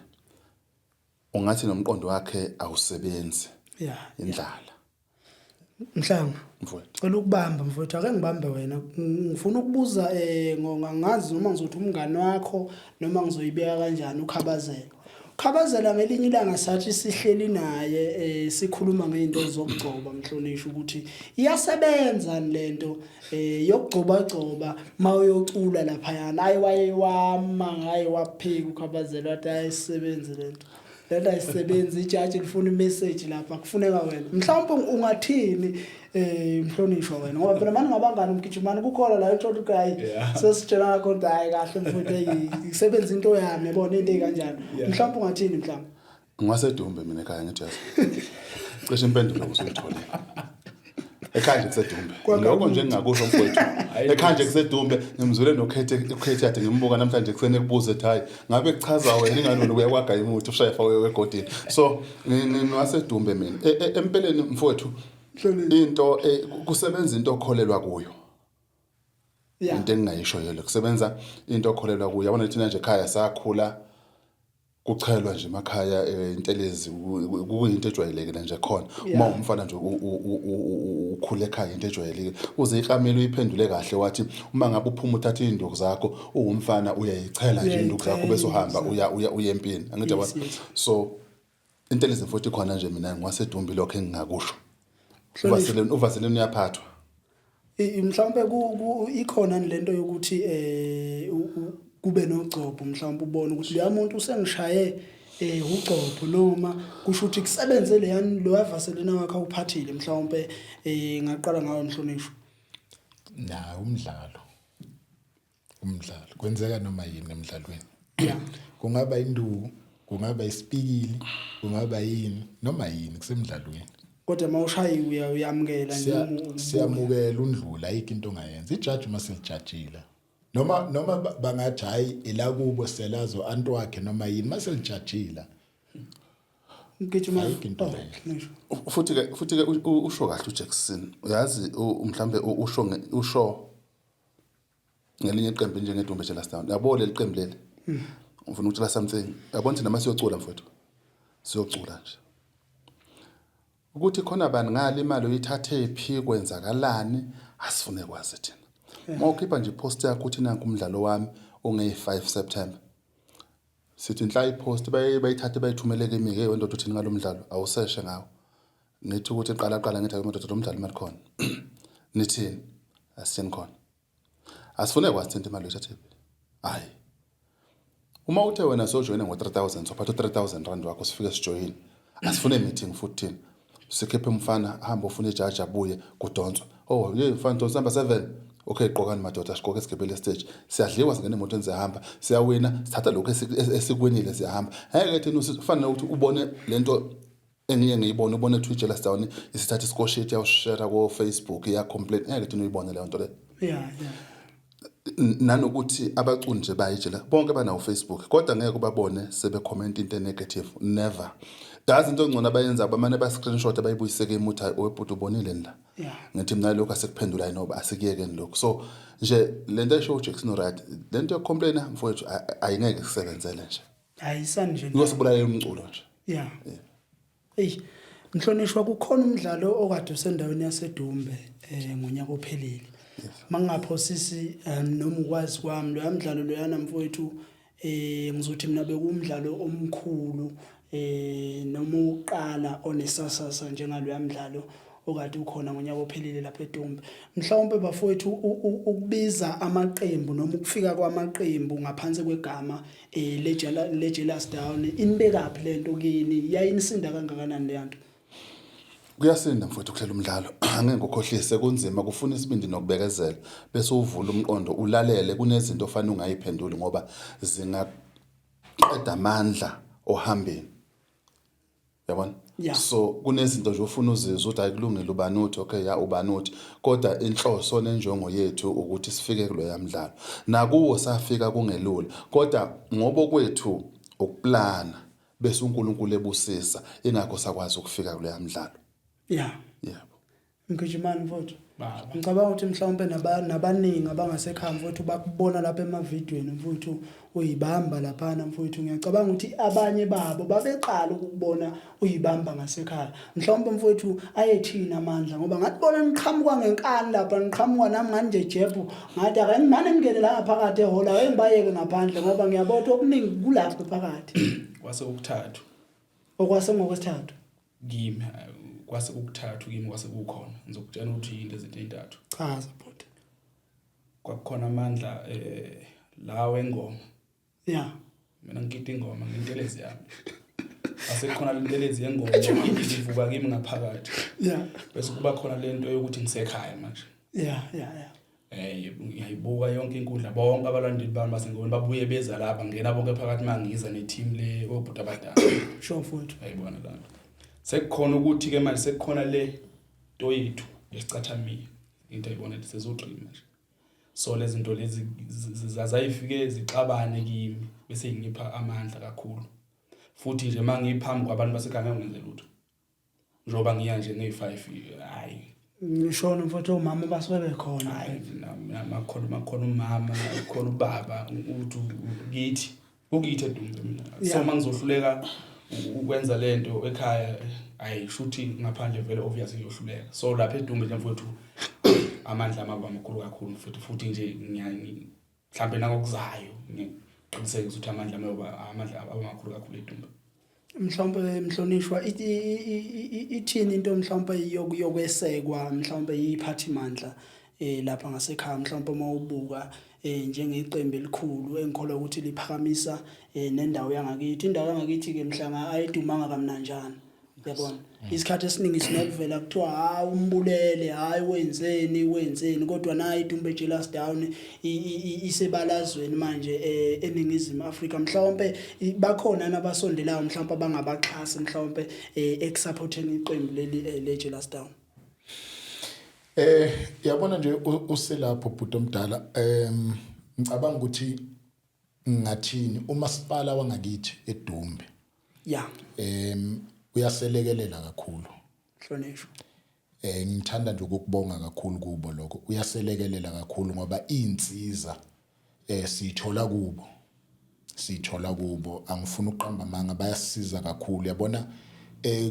ungathi nomqondo wakhe awusebenzi indlala Mhlanga mfowethu cela ukubamba mfowethu ake ngibambe wena ngifuna ukubuza ngongazi noma ngizothi umngane wakho noma ngizoyibeka kanjani ukhabazela ngelinye ilanga sathi sihleli naye sikhuluma ngeinto zokugcoba mhlonishwa ukuthi iyasebenza lento yokugcoba mawuyocula lapha yana ayiwaye wama ngaye waphika ukhabazela wathi ayisebenze lento ayisebenzi ijaji lifuna imessage lapha kufuneka wena mhlawumbe ungathini mhlonishwa wena ngoba phela manje ngabangani umgijimani kukhona la ethola ugayi sesitshela konke hayi kahle mfowethu isebenza into yami yabona into ekanjalo mhlawumbe ungathini mhlawumbe ngiwasedumbe mina ekhaya ngithi yazi cishe impendulo usuyithole ekhaya nje kusedumbe lokho nje engingakusho mfowethu ekhaya nje kusedumbe ngimzule nokhethe yathi ngimbuka namhlanje kusene kubuze ethi hayi ngabe kuchaza wena ingane uya kwagaya imuthi ushayefa wegodini so ngiwasedumbe mina empeleni mfowethu into kusebenza into okholelwa kuyo into engingayisho yelo kusebenza into okholelwa kuyo yabona thina nje ekhaya sakhula kuchelwa nje emakhaya intelezi kuyinto ejwayelekile nje khona uma umfana nje ukhule ekhaya into ejwayelekile uze ikamela uyiphendule kahle wathi uma ngabe uphuma uthatha induku zakho uwumfana uyayichela nje induku zakho bese uhamba uya empini angithi yabona so intelezi mfowethu khona nje mina ngiwasedumbi lokho engingakusho uvaseleni uyaphathwa mhlawumbe ikhona lento yokuthi kube nogcobo mhlawumbe ubone ukuthi leya muntu usengishaye ugcobo noma kusho ukuthi kusebenze leyani lo yavaselena wakhe uphathile mhlawumbe ngaqala ngayo mhlonishwa na umdlalo kwenzeka noma yini emidlalweni kungaba induku kungaba isipikili kungaba yini noma yini kusemidlalweni kodwa mawushayi uyamukela siyamukela undlula ayikho into ongayenza ijaji maselijajile noma bangathi hayi ela kubo selazo antu wakhe noma yini maselijajila ngijima futhi ke usho kahle uJackson uyazi mhlambe usho ngelinye iqembu njengedumbe nje last time yabo leli qembu leli ufuna ukutshela something yabona thina masiyocula mfowethu siyocula nje ukuthi khona bani ngale imali uyithathe ephi kwenzakalani asifune kwazi thina mawukhipha nje post yakho uthi nanku umdlalo wami onge5 September sithi inhla ipost bayithathe bayithumeleke imike wendoda uthini ngalomdlalo awuseshe ngawo nithi ukuthi qala ngithi umuntu lo mdlalo imali khona nithini asithini khona asifune kwazi thina imali uyithathe hayi uma uthe wena sojoyina ngo3000 sophatha 3000 rand wakho sifike sijoyina asifune meeting futhi thina sikhephe umfana hamba ufuna ijaji abuye kudonswa oh ye mfana donsa number 7 okay qokani madoda siqoke esigibele stage siyadliwa singene emotweni siyahamba siyawina sithatha lokho esikwenile siyahamba ngeke thina usifana ukuthi ubone lento engiye ngiyibona ubone Twitch last down isithatha iscore sheet yawushare ko Facebook ya complain ngeke thina uyibone le nto le nanokuthi abaculi nje bayijela bonke banawo Facebook kodwa ngeke ubabone sebe comment into negative never yazi into engcono abayenza abamane ba screenshot abayibuyiseke emuthi webhuti ubonile la ngithi mina lokho asekuphendula noba asikiyekeni lokho so nje lento esho uJackson right lento yocomplain mfowethu ayingeke kusebenzele nje ayisani nje ngosibulalela umculo nje mhlonishwa kukhona umdlalo okade usendaweni yaseDumbe ngonyaka ophelile mangaphosisi noma ukwazi kwami lo yamdlalo lo yana mfowethu ngizothi mina bekumdlalo omkhulu noma uqala onesasasa njengalo yamdlalo okade ukhona ngonyaka ophelile lapha eDumbe mhlawumbe bafowethu ukubiza amaqembu noma ukufika kwamaqembu ngaphansi kwegama leJealous Down inibekaphi lento kini yayinisinda kangakanani le yanto kuyasinda mfowethu ukuhlela umdlalo angeke ngokhohlise kunzima kufuna isibindi nokubekezela bese uvula umqondo ulalele kunezinto ofanele ungayiphenduli ngoba zingaqeda amandla ohambeni yabona so kunezinto nje ufuna uzizwe ukuthi ayikulungile ubanuthi okay ya ubanuthi kodwa inhloso nenjongo yethu ukuthi sifike kulo yamdlalo nakuwo safika kungelula kodwa ngoba kwethu ukuplana bese uNkulunkulu ebusisa ingakho sakwazi ukufika kulo yamdlalo yebo ngijimani mfowethu ngicabanga ukuthi mhlawumbe nabaningi abangasekhaya mfowethu bakubona lapha emavidweni mfowethu uyibamba laphana mfowethu ngiyacabanga ukuthi abanye babo babeqala ukubona uyibamba ngasekhaya mhlawumbe mfowethu ayethina amandla ngoba ngathibona niqhamuka ngenkani lapha niqhamuka nami ngani nje jebhu ngathi ake ngimane ngene la phakathi ehola ake ngibayeke ngaphandle ngoba ngiyabotha okuningi kulapha phakathi kwase ukuthathu okwase ngokwesithathu kimi kwase ukuthathu kimi kwase kukhona ngizokutshela ukuthi into ezinto ezintathu chaza bhuti kwakukhona amandla la wengoma mina ngikita ingoma ngentelezi yami asekhona lentelezi yengoma ivuka kimi ngaphakathi bese kuba khona lento yokuthi ngisekhaya manje ngiyayibuka yonke inkundla bonke abalandeli bami basengoni babuye beza lapha ngena bonke phakathi mangiza neteam le obhuta abadala sure futhi ayibona lana sekukhona ukuthi ke manje sekukhona le to yethu yesicathamiya into ayibona ukuthi sezodream manje so lezi zinto lezi zazayifike zixabane kimi bese ngipha amandla kakhulu futhi nje mangiphambi kwabantu basekhaya ngenze lutho njoba ngiya nje nge5 hayi ngishona mfowethu umama basuke bekhona hayi makhona umama khona ubaba uthi kithi ukithi edumbe mina so mangizohluleka ukwenza lento ekhaya ayishuthi ngaphandle vele obviously ngiyohluleka so lapha edumbe nje mfowethu amandla amaba amakhulu kakhulu futhi nje mhlambe nakokuzayo ngiqiniseke ukuthi amandla amakhulu kakhulu edumbe mhlawumbe mhlonishwa ithini into mhlawumbe yokwesekwa mhlawumbe yiphathimandla lapha ngasekhaya mhlawumbe mawubuka njengeqembu elikhulu engikholwa ukuthi liphakamisa nendawo yangakithi indawo yangakithi ke mhlanga ayidumanga kamnanjana uyabona isikhathi esiningi sinokuvela kuthiwa ha umbulele hayi wenzeni kodwa nayi Idumbe Jealous Down isebalazweni manje eningizimu Afrika mhlawumbe bakhona nabasondelayo mhlawumbe abangabaxhasi mhlawumbe ekusupporteni iqembu leli le Jealous Down yabona nje uselapho bhuti omdala ngicabanga ukuthi ngathini umasipala wangakithi eDumbe uyaselekelela kakhulu hlonishwa ngithanda nje ukubonga kakhulu kubo lokho uyaselekelela kakhulu ngoba insiza sithola kubo angifuni uqamba manga bayasiza kakhulu yabona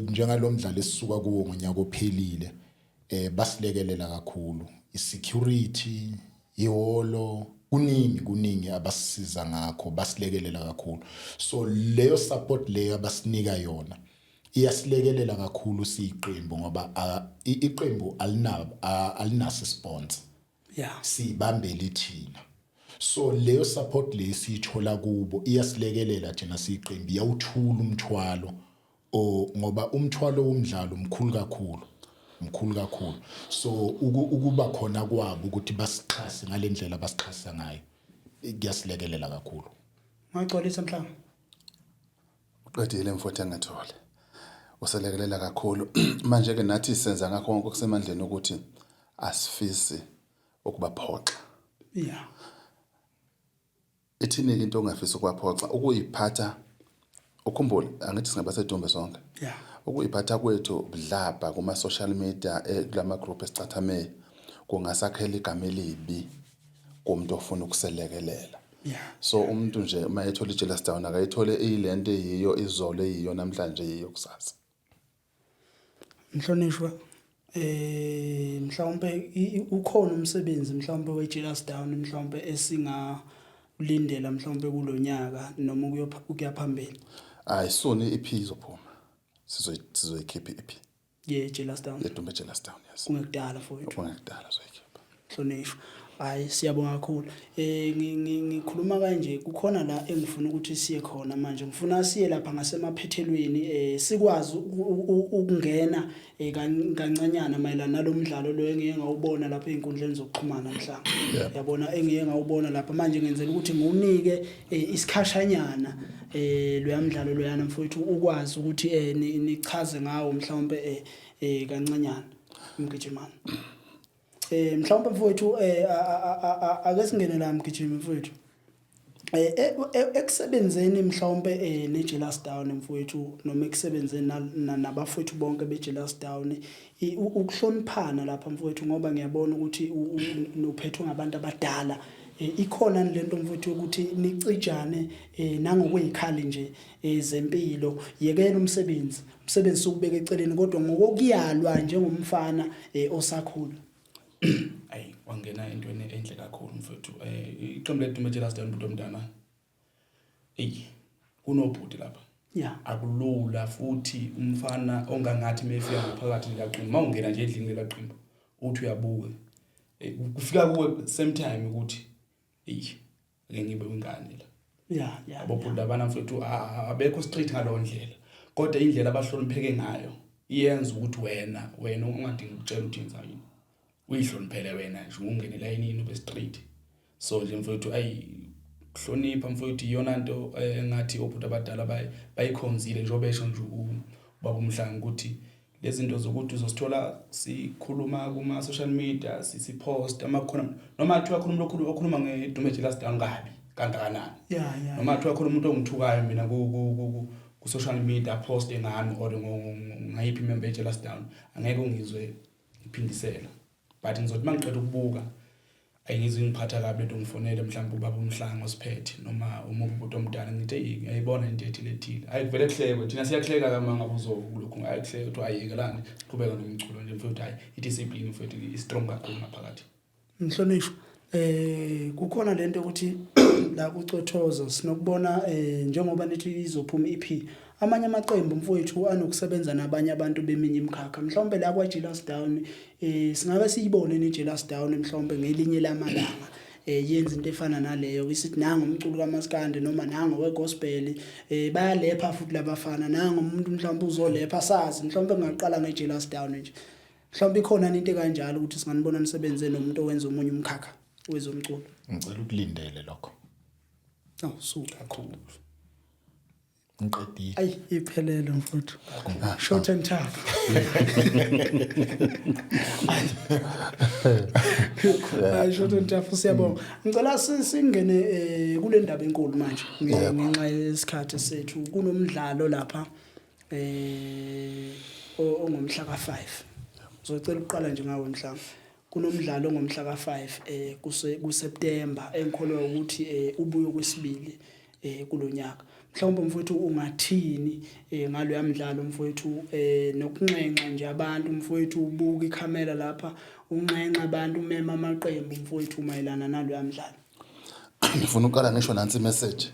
njengalomdlalo esisuka kuwo ngonyaka ophelile basilekelela kakhulu isecurity iholo kuningi abasisiza ngakho basilekelela kakhulu so leyo support leyo abasinika yona iyasilekelela kakhulu siqembu ngoba iqembu alinaso sponsor sibambele thina so leyo support lesithola kubo iyasilekelela thina siqembu yawuthula umthwalo ngoba umthwalo womdlalo mkhulu kakhulu so ukuba khona kwabo ukuthi basixhase ngalendlela basixhasa ngayo kuyasilekelela kakhulu ngagcolisa mhlanga uqedile mfowethu angathole uselekelela kakhulu manje ke nathi senza ngakho konke kusemandleni ukuthi asifisi ukubaphoxa ithini into ongafisa ukubaphoxa ukuyiphatha ukhumbule angithi singabasedumbe sonke ukuyiphatha kwethu budlabha kuma social media kulama group esicathame kungasakhela igama elibi kumuntu ofuna ukuselekelela so umuntu nje mayethola iJealous Down akayithole ilento eyiyo izolo eyiyo namhlanje eyiyo kusasa mhlonishwa mhlawumbe ukhona umsebenzi mhlawumbe weJealous Down mhlawumbe esingalindela mhlawumbe kulonyaka noma ukuyaphambili ayisoni EP izophuma sizoyikhipha EP Jealous Down Idumbe Jealous Down yes kungekudala mfowethu kungekudala zoyikhipha hlonishwa hayi siyabonga kakhulu ngikhuluma kanje kukhona la engifuna ukuthi siye khona manje ngifuna siye lapha ngasemaphethelweni sikwazi ukungena kancanyana mayelana nalomdlalo lo engeke ngawubona lapha einkundleni zokuxhumana mhlanga yabona engeke ngawubona lapha manje ngenzela ukuthi ngiwunike isikhashanyana loyamdlalo loyana mfowethu ukwazi ukuthi nichaze ngawo mhlawumbe kancanyana umgijimana mhlawumbe mfowethu ake singene la mgijimi mfowethu Ekusebenzeni mhlawumbe neJealous Down mfowethu noma ekusebenzeni nabafowethu bonke beJealous Down ukuhloniphana lapha mfowethu ngoba ngiyabona ukuthi uphethwe ngabantu abadala ikhona lento mfowethu ukuthi nicijane nangokwezikhali nje zempilo yekela umsebenzi sokubeka eceleni kodwa ngokuyalwa njengomfana osakhula. Ayi wangena entweni enhle kakhulu mfowethu iqembu lethu leJealous Down umuntu omdala kunobhuti lapha akulula futhi umfana ongangathi mayefika ngaphakathi laqembu mawungena nje endlini laqembu uthi uyabuka kufika kuwe same time ukuthi ake ngibe wingane la abobhuti abana mfowethu abekho straight ngalo ndlela kodwa indlela abahlonipheke ngayo iyenza ukuthi wena ungadingi ukutshela ukuthi yenzani uyihloniphele wena nje ungene elayinini ube straight so nje mfowethu hlonipha mfowethu iyona nto engathi obhuti abadala bayikhonzile njengoba besho nje ubaba uMhlanga ukuthi lezi zinto zokuthi uzosithola sikhuluma kuma social media sipost amakhona noma kuthiwa khona umuntu okhuluma ngedume Jealous Down kabi kangakanani noma kuthiwa khona umuntu ongithukayo mina ku social media post engami or ngayiphi member Jealous Down angeke ungizwe iphindisela but ngizothi mangiqeda ukubuka ayingizwe ngiphatha kabi lento ngifonele mhlawumbe ubaba uMhlanga osiphethe noma umuntu omdala ngithi ngiyayibona into ethile ayivele kuhlekwe thina siyakuhleka kama ngabe uzokulokhu ayikuhleka ukuthi ayikelani siqhubeka nomculo nje mfowethu idiscipline mfowethu strong kakhulu ngaphakathi. Mhlonishwa kukhona lento ukuthi la kucothoza sinokubona njengoba nithi izophuma EP amanye amaqembu mfowethu anokusebenza nabanye abantu beminye imikhakha mhlawumbe la kwaJealous Down singabe siyibone neJealous Down mhlawumbe ngelinye lamalanga yenza into efana naleyo isithi nanga umculo kaMaskandi noma nanga wegospel bayalepha futhi labafana nanga umuntu mhlawumbe uzolepha sazi mhlawumbe ngaqala ngeJealous Down nje mhlawumbe ikhona into kanjalo ukuthi singanibona nisebenze nomuntu owenza omunye umkhakha wezomculo. Ngicela ukulindele lokho. Suka kakhulu. Ngiqedile. Ayi iphelele mfuthu. Short and tough. Short and tough siyabonga. Ngicela singene kule ndaba enkulu manje ngenxa yesikhathi sethu kunomdlalo lapha ongomhla ka5. Ngizocela uqala nje ngawe Mhlanga. Kunomdlalo ngomhla ka5 kuSeptember engikholwa ukuthi ubuye kwesibili kulonyaka. Mhlawumbe mfowethu ungathini ngalo yamdlalo mfowethu nokunxenxa nje abantu mfowethu ubuka ikhamera lapha unxenxa abantu umema amaqembu mfowethu mayelana nalo yamdlalo. Ngifuna uqala ngisho nansi imessage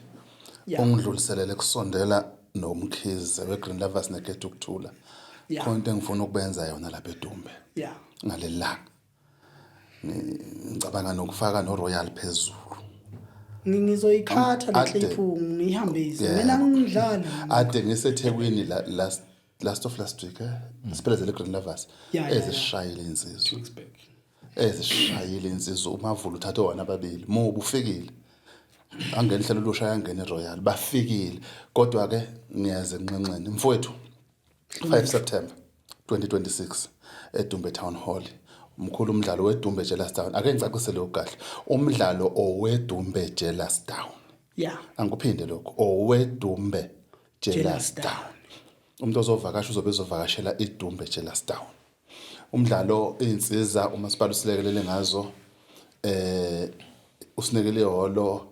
ongidluliselele kusondela nomkhize weGreen Lovers nekhetha ukuthula. Khona into engifuna ukubenza yona lapha eDumbe. Ngalelanga ngicabanga nokufaka noRoyal phezulu. Ngizoyikhatha le clip ngihambise mina ngidlala ade ngiseThekwini last week siphelezele Green Lovers ezishayile insizwa ezishayile insizwa uMavulu uthathe wona ababili mobu ufikile angene ihlelo losha yangena eRoyal bafikile kodwa ke ngiyaze nqenqene mfowethu 5 September 2026 eDumbe Town Hall umkhulu umdlalo weDumbe Jealous Down ake ngicacisele okahle umdlalo oweDumbe Jealous Down angikuphinde lokho oweDumbe Jealous Down umuntu ozovakasha uzobe ezovakashela iDumbe Jealous Down umdlalo insizwa umasipala usilekelele ngazo usinekele iholo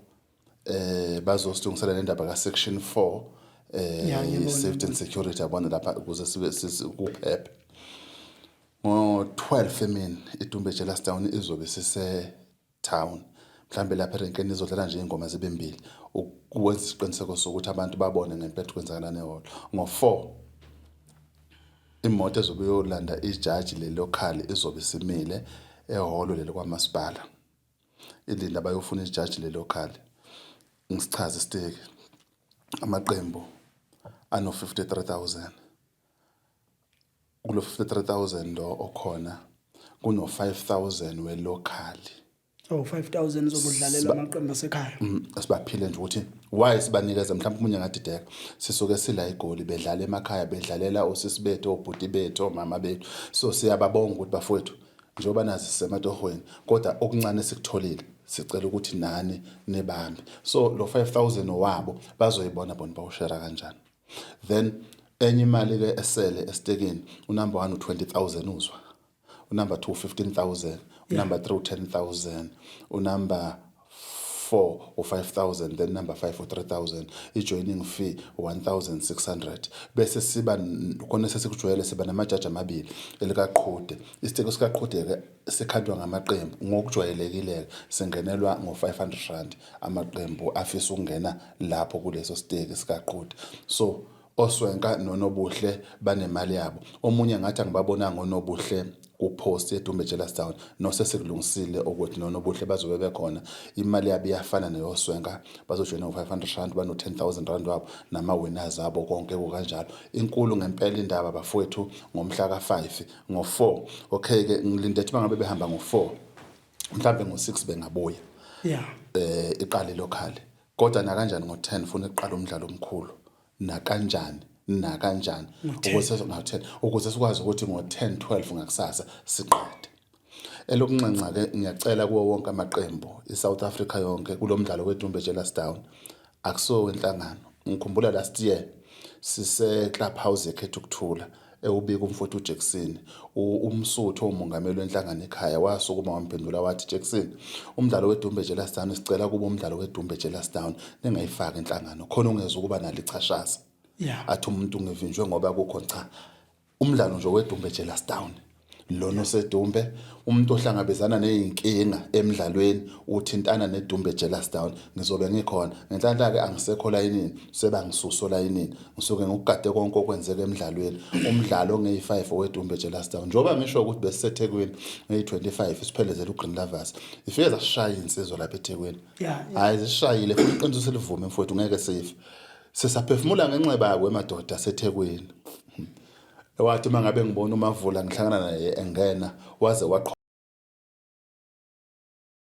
bazosithungisela nendaba ka section 4 safety and security yabona lapha ukuze sibe kuphephe ngo12 emini iDumbe Jealous Down izobe sise town mhlambe lapha erenkeni izodlala nje ingoma zibe mbili ukwenza isiqiniseko sokuthi abantu babone ngempethu kwenzakala neholo ngo4 imoto ezobe yolanda ijudge le local izobe simile eholo lelo kwamasipala ilinda bayofuna ijudge le local ngisichaza isiteki amaqembu ano 53000 kulo 53000 lo okhona kuno 5000 we local 5000 zokudlalela amaqembu asekhaya asibaphile nje ukuthi why sibanikeza mhlawumbe umunye ngadideka sisuke sila igoli bedlala emakhaya bedlalela osisi bethu obhuti bethu omama bethu so siyababonga ukuthi bafowethu njengoba nazi sematohweni kodwa okuncane sikutholile sicela ukuthi nani nebambi. So lo 5,000 wabo bazoyibona bona bawushare kanjani. Then enye imali ke esele estekeni unumber 1 u20,000 uzwa. Unumber 2 15,000, unumber 3 10,000, unumber 4 or 5,000, then number 5 or 3,000, i-joining fee 1,600. Bese siba kona sesikujwayele siba namajaji amabili elikaqhude. Isiteko sikaqhude ke sikhandwa ngamaqembu ngokujwayelekile singenelwa ngo500 amaqembu afisa ukungena lapho kuleso siteki sikaqhude. So oswenka nonobuhle banemali yabo. Omunye ngathi angibabona ngonobuhle kupost yeDumbe Jellastone nosesekulungisile ukuthi nonobuhle bazobe bekhona. Imali yabo iyafana neyoswenka bazojoyina ngo500 bano 10,000 rand wabo nama winners abo konke kanjalo. Inkulu ngempela indaba bafowethu ngomhla ka5 ngo4. Okay ke ngilinde ukuthi bangabe behamba ngo4 mhlambe ngo6 bengabuya. Iqale local. Kodwa na kanjani ngo10 ufuna iqala umdlalo omkhulu. Na kanjani ukuze sikwazi ukuthi ngo10 12 ngakusasa siqede. Elokunxenxa ke ngiyacela kuwo wonke amaqembu iSouth Africa yonke kulomdlalo weDumbe Jellastone akuso wenhlangano. Ngikhumbula last year sise clubhouse ekhetha ukuthula ubika umfowethu uJackson umsuthu omongameli wenhlangano ekhaya wasukuma wamphendula wathi Jackson umdlalo weDumbe Jellastone sicela kuba umdlalo weDumbe Jellastone ningayifaka inhlangano khona ungeza ukuba nalichashasa. Athi umuntu ngevinjwe ngoba kukho cha umdlalo nje weDumbe Jellastone lona osedumbe umuntu ohlangabezana nezinkinga emidlalweni uthintana neDumbe Jellastone ngizobe ngikhona ngenhlanhla ke angisekho layinini sebangisuso layinini ngisuke ngokugade konke okwenzeka emidlalweni umdlalo nge5 weDumbe Jellastone njoba ngisho ukuthi besiseThekwini nge25 isiphelezela uGreen Lovers ifike zasishaya insizwa lapha eThekwini hayi zishayile futhi iqiniso selivume mfowethu ngeke safe sisaphefumula ngenxeba yakwe emadoda aseThekwini. Wathi mangabe ngibona uMavula ngihlangana naye engena waze waqhwa